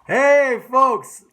Hey, folks,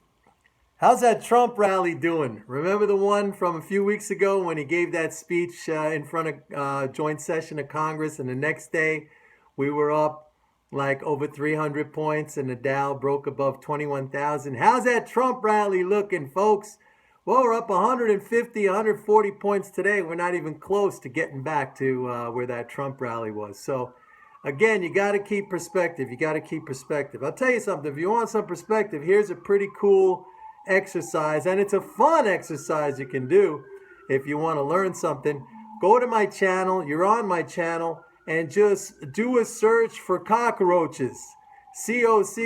how's that Trump rally doing? Remember the one from a few weeks ago when he gave that speech in front of joint session of Congress, and the next day we were up like over 300 points and the Dow broke above 21,000. How's that Trump rally looking, folks? Well, we're up 150, 140 points today. We're not even close to getting back to where that Trump rally was. So, again, you got to keep perspective. You got to keep perspective. I'll tell you something. If you want some perspective, here's a pretty cool exercise, and it's a fun exercise you can do if you want to learn something. Go to my channel. You're on my channel, and just do a search for cockroaches. Cockroaches.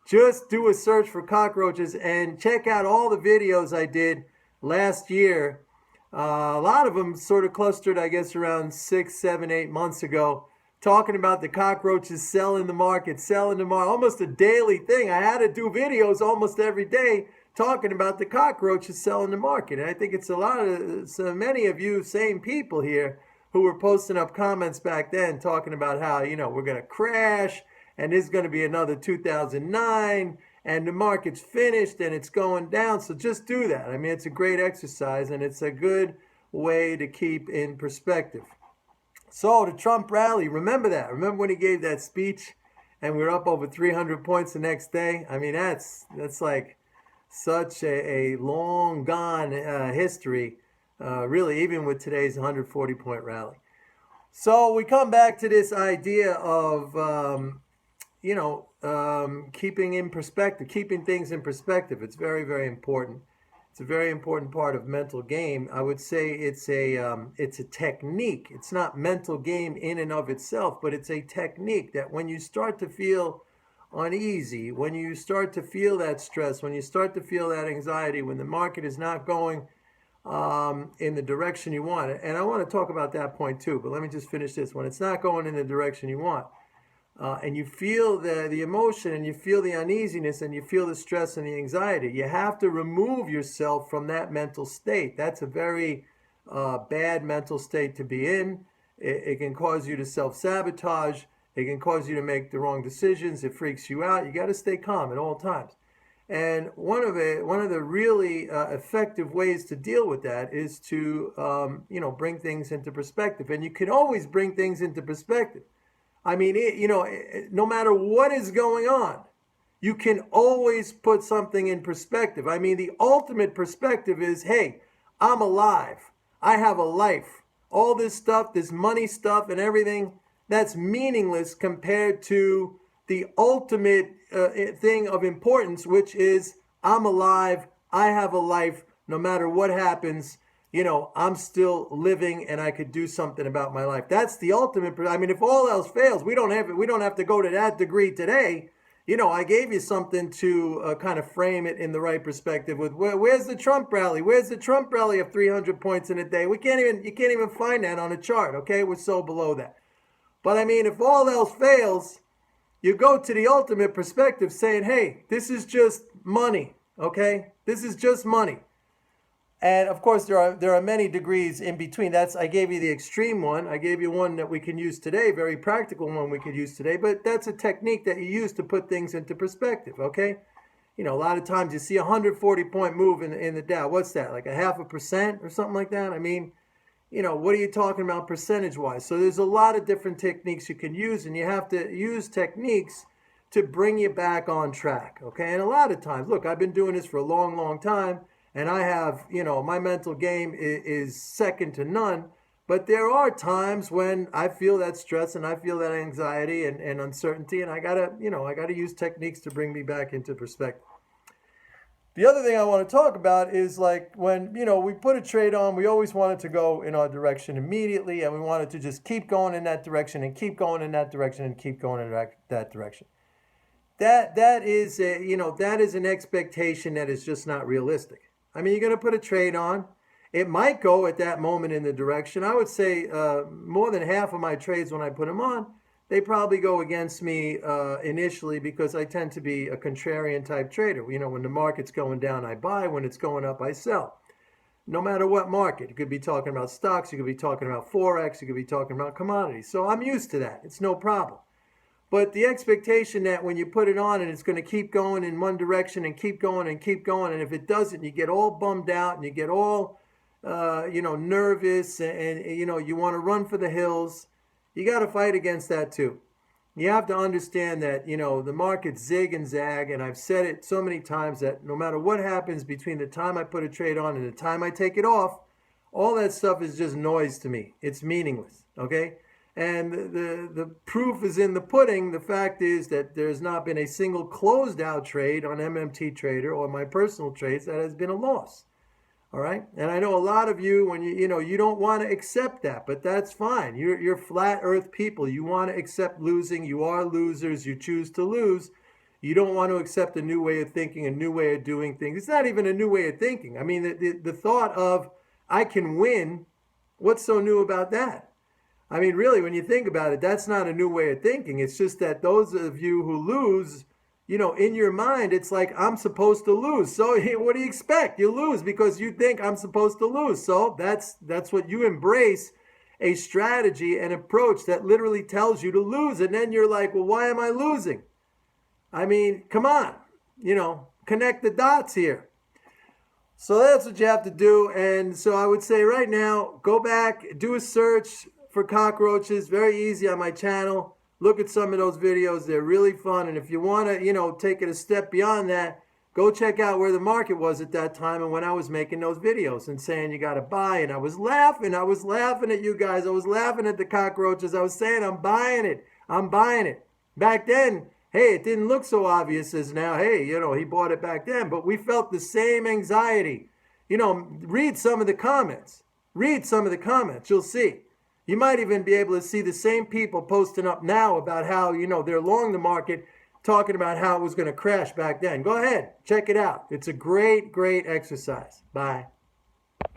Just do a search for cockroaches and check out all the videos I did last year. A lot of them sort of clustered, I guess, around 6, 7, 8 months ago, talking about the cockroaches selling the market, almost a daily thing. I had to do videos almost every day talking about the cockroaches selling the market. And I think it's so many of you same people here who were posting up comments back then talking about how, we're going to crash and this is going to be another 2009 and the market's finished and it's going down. So just do that. I mean, it's a great exercise and it's a good way to keep in perspective. So the Trump rally, remember that. Remember when he gave that speech and we were up over 300 points the next day? I mean, that's like such a long gone history, really, even with today's 140-point rally. So we come back to this idea of keeping in perspective, keeping things in perspective. It's very, very important. It's a very important part of mental game. I would say it's a technique. It's not mental game in and of itself, but it's a technique that when you start to feel uneasy, when you start to feel that stress, when you start to feel that anxiety, when the market is not going in the direction you want, and I want to talk about that point too, but let me just finish this. When it's not going in the direction you want, and you feel the emotion and you feel the uneasiness and you feel the stress and the anxiety, you have to remove yourself from that mental state. That's a very bad mental state to be in. It can cause you to self-sabotage. It can cause you to make the wrong decisions. It freaks you out. You got to stay calm at all times. And one of the really effective ways to deal with that is to bring things into perspective. And you can always bring things into perspective. I mean, no matter what is going on, you can always put something in perspective. I mean, the ultimate perspective is, hey, I'm alive. I have a life. All this stuff, this money stuff and everything, that's meaningless compared to the ultimate thing of importance, which is I'm alive. I have a life. No matter what happens, I'm still living and I could do something about my life. That's the ultimate. I mean, if all else fails, we don't have to go to that degree today. I gave you something to kind of frame it in the right perspective with where's the Trump rally? Where's the Trump rally of 300 points in a day? You can't even find that on a chart. Okay. We're so below that. But I mean, if all else fails, you go to the ultimate perspective saying, hey, this is just money. Okay. This is just money. And of course, there are many degrees in between. I gave you the extreme one. I gave you one that we can use today, very practical one we could use today. But that's a technique that you use to put things into perspective. Okay, a lot of times you see a 140-point move in the Dow. What's that? Like a 0.5% or something like that? I mean, what are you talking about percentage-wise? So there's a lot of different techniques you can use, and you have to use techniques to bring you back on track. Okay, and a lot of times, look, I've been doing this for a long, long time. And I have, my mental game is second to none. But there are times when I feel that stress and I feel that anxiety and uncertainty. And I gotta use techniques to bring me back into perspective. The other thing I want to talk about is like when, we put a trade on, we always want it to go in our direction immediately. And we want it to just keep going in that direction and keep going in that direction and keep going in that direction. That is an expectation that is just not realistic. I mean, you're going to put a trade on. It might go at that moment in the direction. I would say more than half of my trades when I put them on, they probably go against me initially because I tend to be a contrarian type trader. When the market's going down, I buy. When it's going up, I sell. No matter what market. You could be talking about stocks. You could be talking about Forex. You could be talking about commodities. So I'm used to that. It's no problem. But the expectation that when you put it on and it's going to keep going in one direction and keep going and keep going, and if it doesn't, you get all bummed out and you get all, nervous, and you want to run for the hills. You got to fight against that too. You have to understand that, the markets zig and zag, and I've said it so many times that no matter what happens between the time I put a trade on and the time I take it off, all that stuff is just noise to me. It's meaningless, okay? And the proof is in the pudding. The fact is that there's not been a single closed out trade on MMT Trader or my personal trades that has been a loss. All right. And I know a lot of you, when you don't want to accept that, but that's fine. You're flat earth people. You want to accept losing. You are losers. You choose to lose. You don't want to accept a new way of thinking, a new way of doing things. It's not even a new way of thinking. I mean, the thought of I can win, what's so new about that? I mean, really, when you think about it, that's not a new way of thinking. It's just that those of you who lose, in your mind, it's like, I'm supposed to lose. So what do you expect? You lose because you think I'm supposed to lose. So that's what you embrace, a strategy, an approach that literally tells you to lose. And then you're like, well, why am I losing? I mean, come on, connect the dots here. So that's what you have to do. And so I would say right now, go back, do a search for cockroaches. Very easy on my channel. Look at some of those videos. They're really fun. And if you want to, take it a step beyond that, go check out where the market was at that time and when I was making those videos and saying you got to buy. And I was laughing. At you guys. I was laughing at the cockroaches. I was saying, I'm buying it. Back then, hey, it didn't look so obvious as now. Hey, he bought it back then. But we felt the same anxiety. Read some of the comments. You'll see. You might even be able to see the same people posting up now about how, they're long the market, talking about how it was going to crash back then. Go ahead, check it out. It's a great, great exercise. Bye.